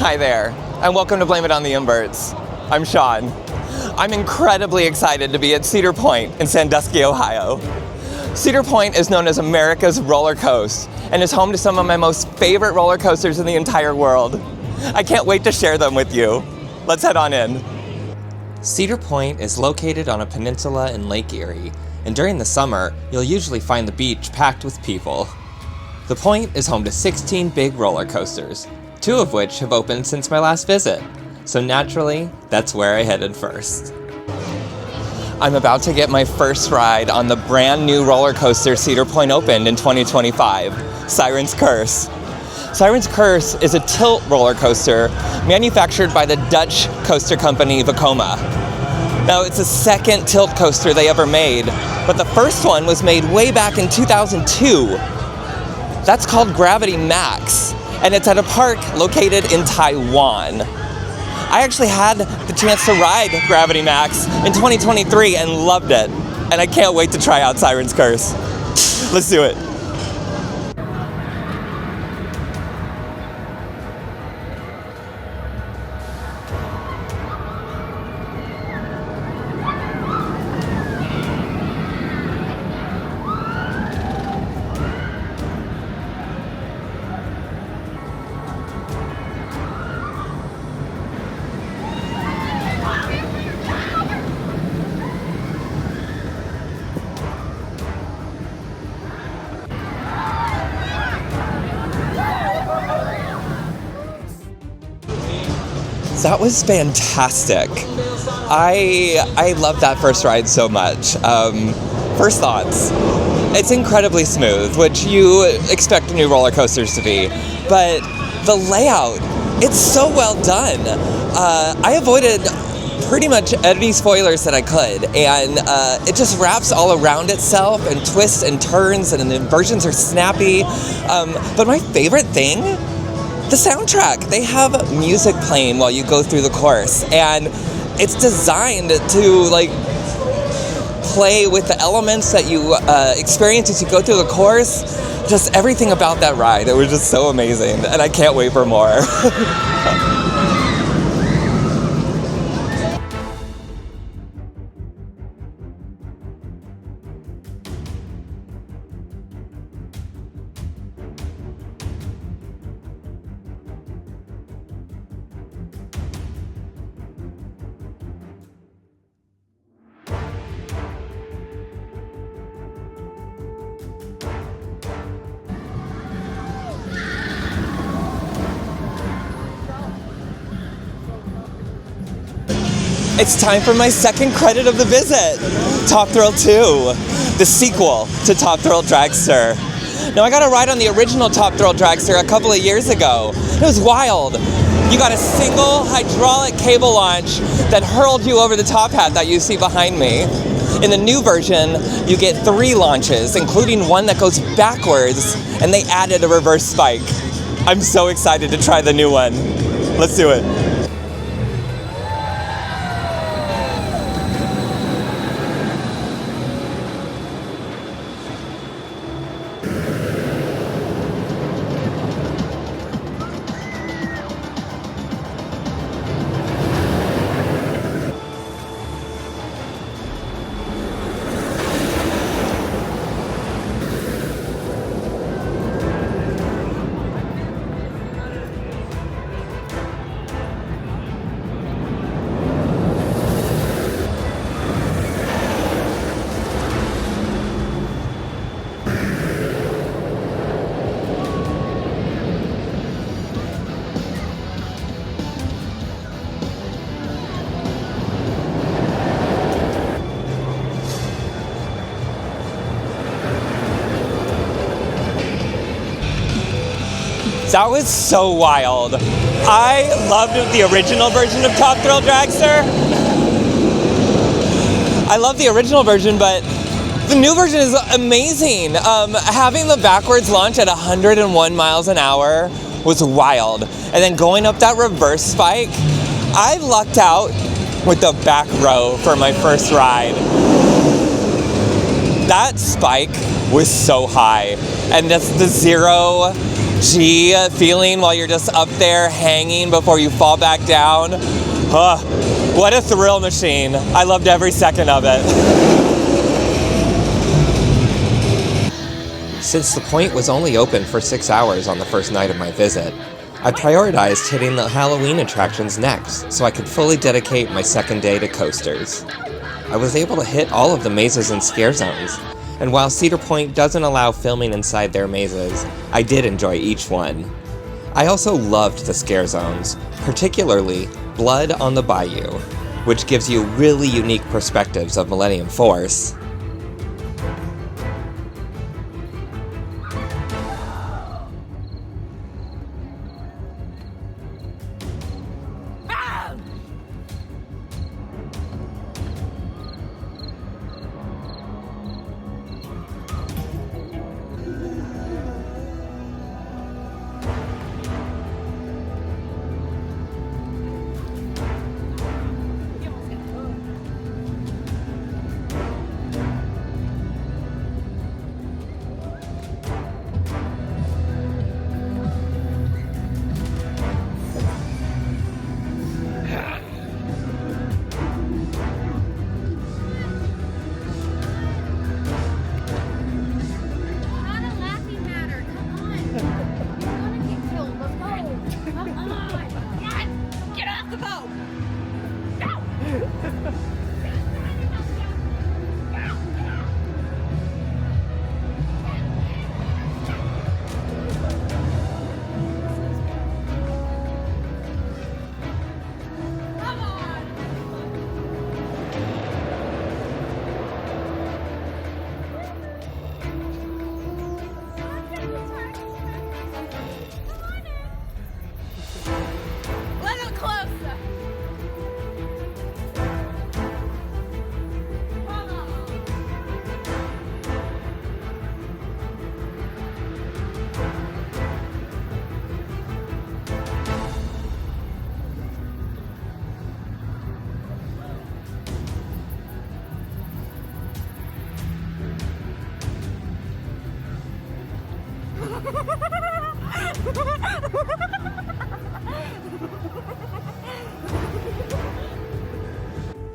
Hi there, and welcome to Blame It on the Inverts. I'm Sean. I'm incredibly excited to be at Cedar Point in Sandusky, Ohio. Cedar Point is known as America's roller coast and is home to some of my most favorite roller coasters in the entire world. I can't wait to share them with you. Let's head on in. Cedar Point is located on a peninsula in Lake Erie, and during the summer, you'll usually find the beach packed with people. The Point is home to 16 big roller coasters, 2 of which have opened since my last visit, so naturally, that's where I headed first. I'm about to get my first ride on the brand new roller coaster Cedar Point opened in 2025, Siren's Curse. Siren's Curse is a tilt roller coaster manufactured by the Dutch coaster company Vekoma. Now, it's the second tilt coaster they ever made, but the first one was made way back in 2002. That's called Gravity Max, and it's at a park located in Taiwan. I actually had the chance to ride Gravity Max in 2023 and loved it, and I can't wait to try out Siren's Curse. Let's do it. That was fantastic. I loved that first ride so much. First thoughts. It's incredibly smooth, which you expect new roller coasters to be. But the layout, it's so well done. I avoided pretty much any spoilers that I could, and it just wraps all around itself and twists and turns, and the inversions are snappy. But my favorite thing, the soundtrack. They have music playing while you go through the course, and it's designed to play with the elements that you experience as you go through the course. Just everything about that ride, it was just so amazing, and I can't wait for more. It's time for my second credit of the visit, Top Thrill 2, the sequel to Top Thrill Dragster. Now, I got a ride on the original Top Thrill Dragster a couple of years ago. It was wild. You got a single hydraulic cable launch that hurled you over the top hat that you see behind me. In the new version, you get 3 launches, including one that goes backwards, and they added a reverse spike. I'm so excited to try the new one. Let's do it. That was so wild. I loved the original version of Top Thrill Dragster. I love the original version, but the new version is amazing. Having the backwards launch at 101 miles an hour was wild. And then going up that reverse spike, I lucked out with the back row for my first ride. That spike was so high, and that's the zero G feeling while you're just up there hanging before you fall back down. What a thrill machine. I loved every second of it. Since the point was only open for 6 hours on the first night of my visit, I prioritized hitting the Halloween attractions next so I could fully dedicate my second day to coasters. I was able to hit all of the mazes and scare zones, and while Cedar Point doesn't allow filming inside their mazes, I did enjoy each one. I also loved the scare zones, particularly Blood on the Bayou, which gives you really unique perspectives of Millennium Force.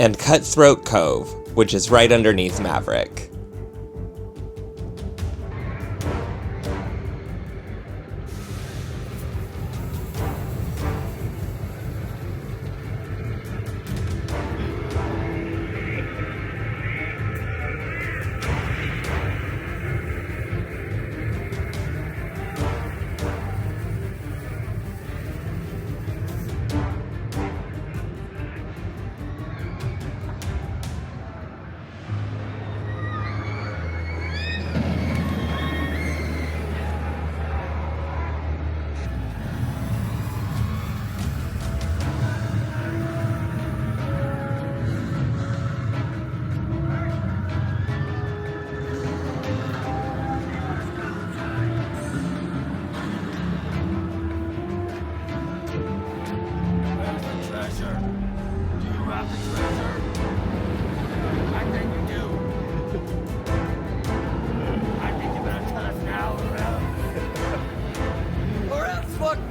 And Cutthroat Cove, which is right underneath Maverick.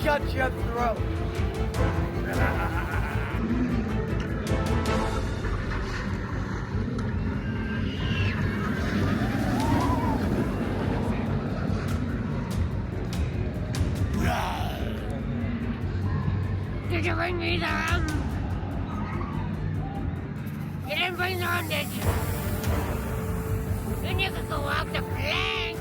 Cut your throat. Did you bring me the You didn't bring the rum, did you? Then you could go out the plank.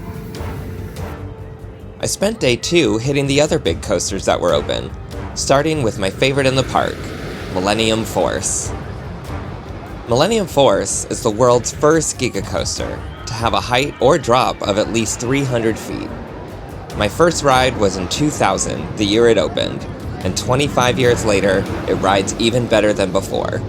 I spent day 2 hitting the other big coasters that were open, starting with my favorite in the park, Millennium Force. Millennium Force is the world's first Giga coaster to have a height or drop of at least 300 feet. My first ride was in 2000, the year it opened, and 25 years later, it rides even better than before.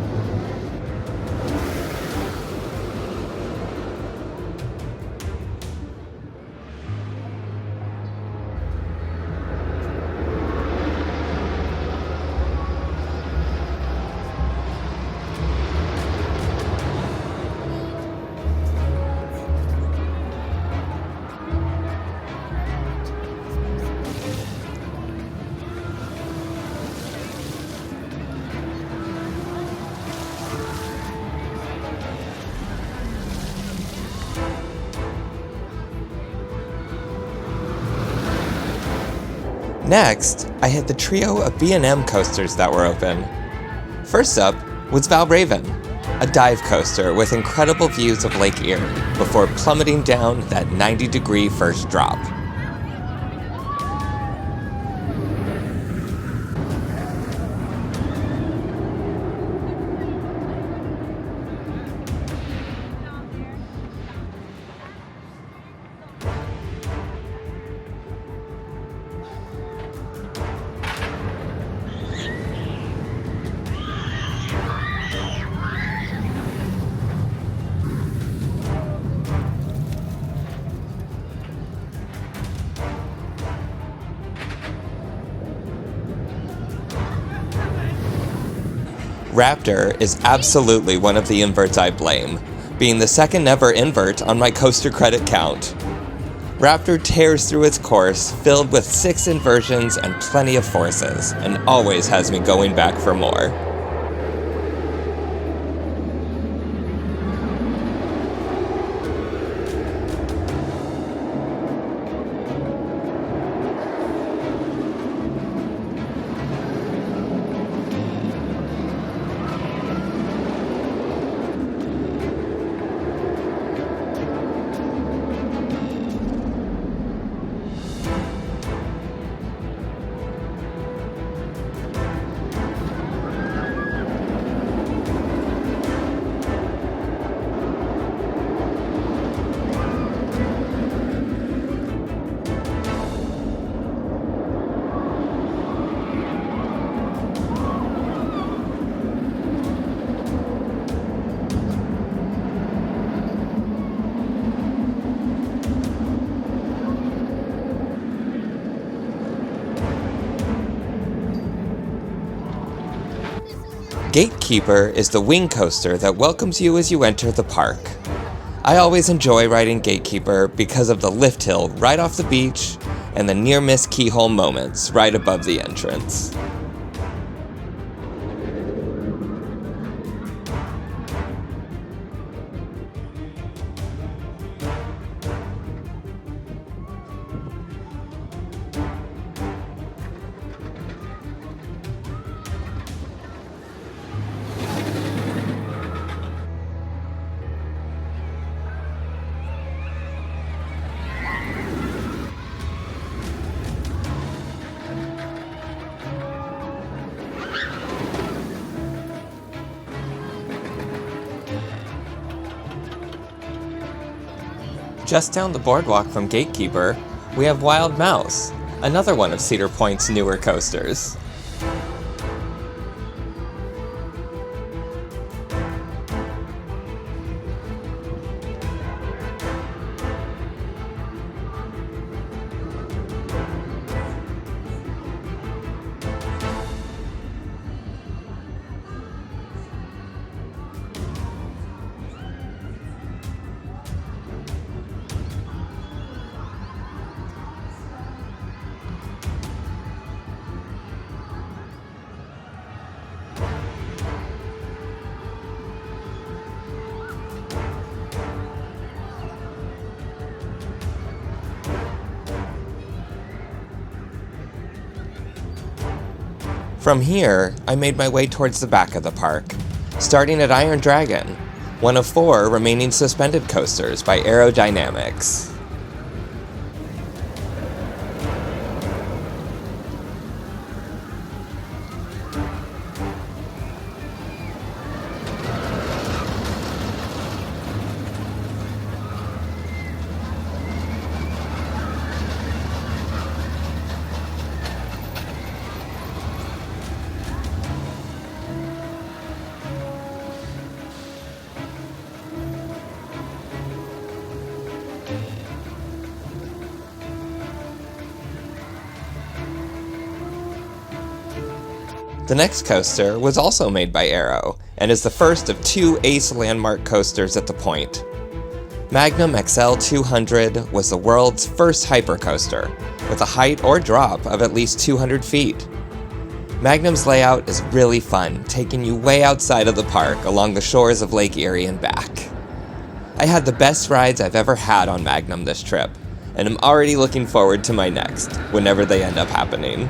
Next, I hit the trio of B&M coasters that were open. First up was Valraven, a dive coaster with incredible views of Lake Erie before plummeting down that 90-degree first drop. Raptor is absolutely one of the inverts I blame, being the second ever invert on my coaster credit count. Raptor tears through its course, filled with 6 inversions and plenty of forces, and always has me going back for more. Gatekeeper is the wing coaster that welcomes you as you enter the park. I always enjoy riding Gatekeeper because of the lift hill right off the beach and the near-miss keyhole moments right above the entrance. Just down the boardwalk from Gatekeeper, we have Wild Mouse, another one of Cedar Point's newer coasters. From here, I made my way towards the back of the park, starting at Iron Dragon, one of 4 remaining suspended coasters by Aerodynamics. The next coaster was also made by Aero, and is the first of 2 Ace landmark coasters at the point. Magnum XL 200 was the world's first hypercoaster, with a height or drop of at least 200 feet. Magnum's layout is really fun, taking you way outside of the park along the shores of Lake Erie and back. I had the best rides I've ever had on Magnum this trip, and I'm already looking forward to my next, whenever they end up happening.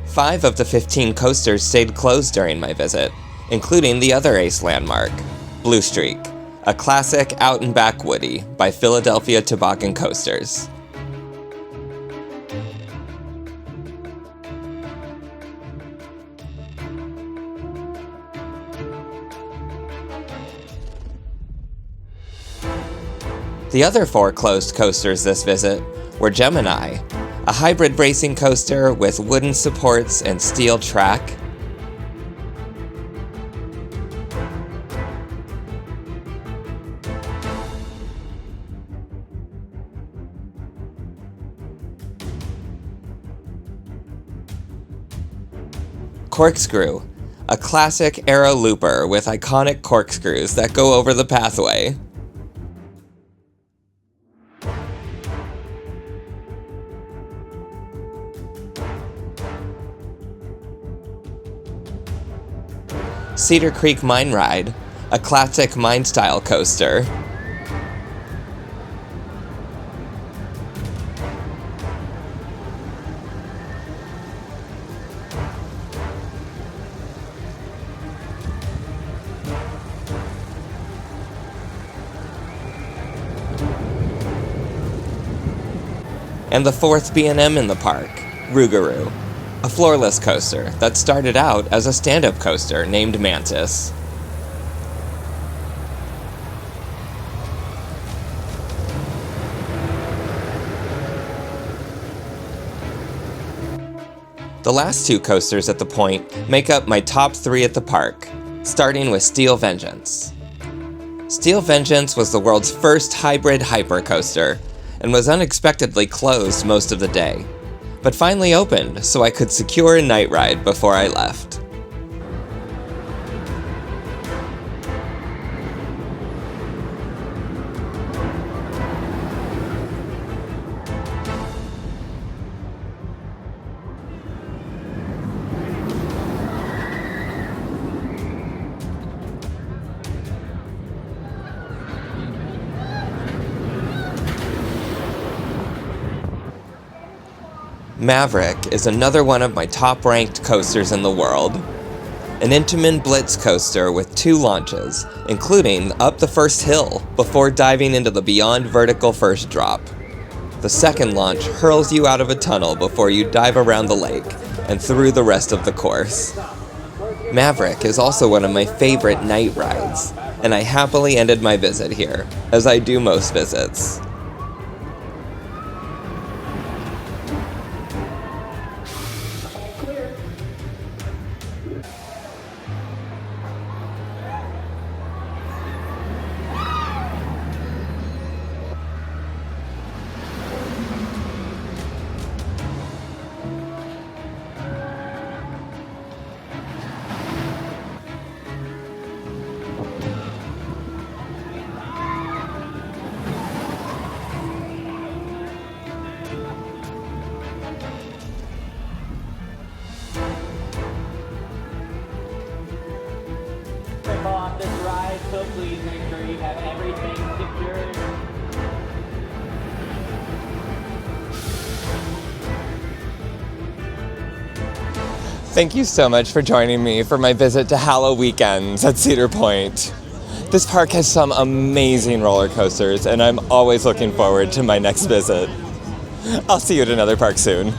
Five of the 15 coasters stayed closed during my visit, including the other Ace landmark, Blue Streak, a classic out-and-back Woody by Philadelphia Toboggan Coasters. The other 4 closed coasters this visit were Gemini, a hybrid racing coaster with wooden supports and steel track, Corkscrew, a classic aero looper with iconic corkscrews that go over the pathway, Cedar Creek Mine Ride, a classic mine-style coaster, and the 4th B&M in the park, Rougarou, a floorless coaster that started out as a stand-up coaster named Mantis. The last 2 coasters at the point make up my top 3 at the park, starting with Steel Vengeance. Steel Vengeance was the world's first hybrid hypercoaster and was unexpectedly closed most of the day, but finally opened so I could secure a night ride before I left. Maverick is another one of my top-ranked coasters in the world. An Intamin Blitz coaster with 2 launches, including up the first hill before diving into the beyond vertical first drop. The second launch hurls you out of a tunnel before you dive around the lake and through the rest of the course. Maverick is also one of my favorite night rides, and I happily ended my visit here, as I do most visits. On this ride, so please make sure you have everything secured. Thank you so much for joining me for my visit to Halloweekends at Cedar Point. This park has some amazing roller coasters, and I'm always looking forward to my next visit. I'll see you at another park soon.